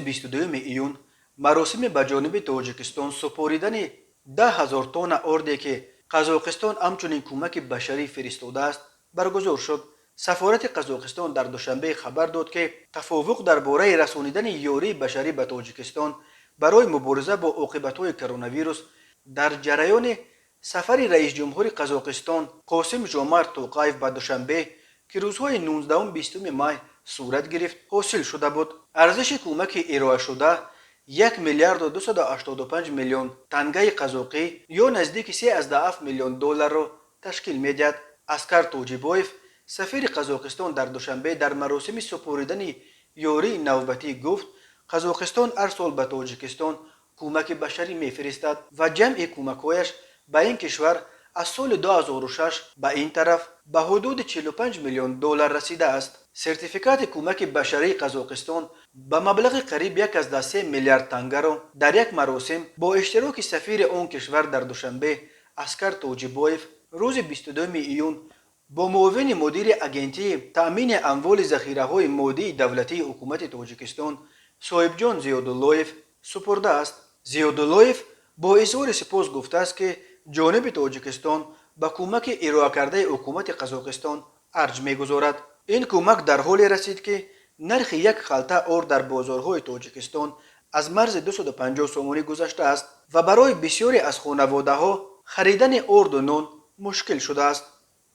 22 ایون مراسم به جانب تاجیکستان سپاریدن 10,000 تن اردی که قزاقستان همچنین کمک بشری فرستاده است برگزار شد. سفارت قزاقستان در دوشنبه خبر داد که تفاوض درباره رسانیدن یاری بشری به تاجیکستان برای مبارزه با عاقبت‌های کرونا ویروس در جریان سفر رئیس جمهور قزاقستان قاسم جمعت توقایف به دوشنبه که روزهای 19 و 20 مای صورت گرفت حاصل شده بود. ارزش کمک ارائه شده 1 میلیارد و 285 میلیون تنگه قزاقی یا نزدیک 13 میلیون دلار را تشکیل می‌دهد. اسکر توجیبایف سفیر قزاقستان در دوشنبه در مراسم سپاریدن یاری نوبتی گفت قزاقستان هر سال به تاجیکستان کمک بشری میفرستد و جمع کمک‌هایش به این کشور از سال 2006 به این طرف به حدود 45 میلیون دلار رسیده است. سرتیفیکات کمک بشری قزاقستان به مبلغ قریب 1.3 میلیارد تنگه را در یک مراسم با اشتراک سفیر آن کشور در دوشنبه اسکر توجیبایف روز 22 ایون با معاون مدیر اگنتی تأمین اموال ذخیره‌های مادی دولتی حکومت تاجیکستان صاحبجان زیاداللهیف سپرده است. زیاداللهیف با اظهار سپاس گفته است که جانب تاجیکستان به کمک ارائه کرده حکومت قزاقستان ارج می‌گذارد. این کمک در حالی رسید که نرخ یک خلطه ارد در بازارهای تاجیکستان از مرز 250 سومانی گذشته است و برای بسیاری از خانواده‌ها خریدن ارد و نان مشکل شده است.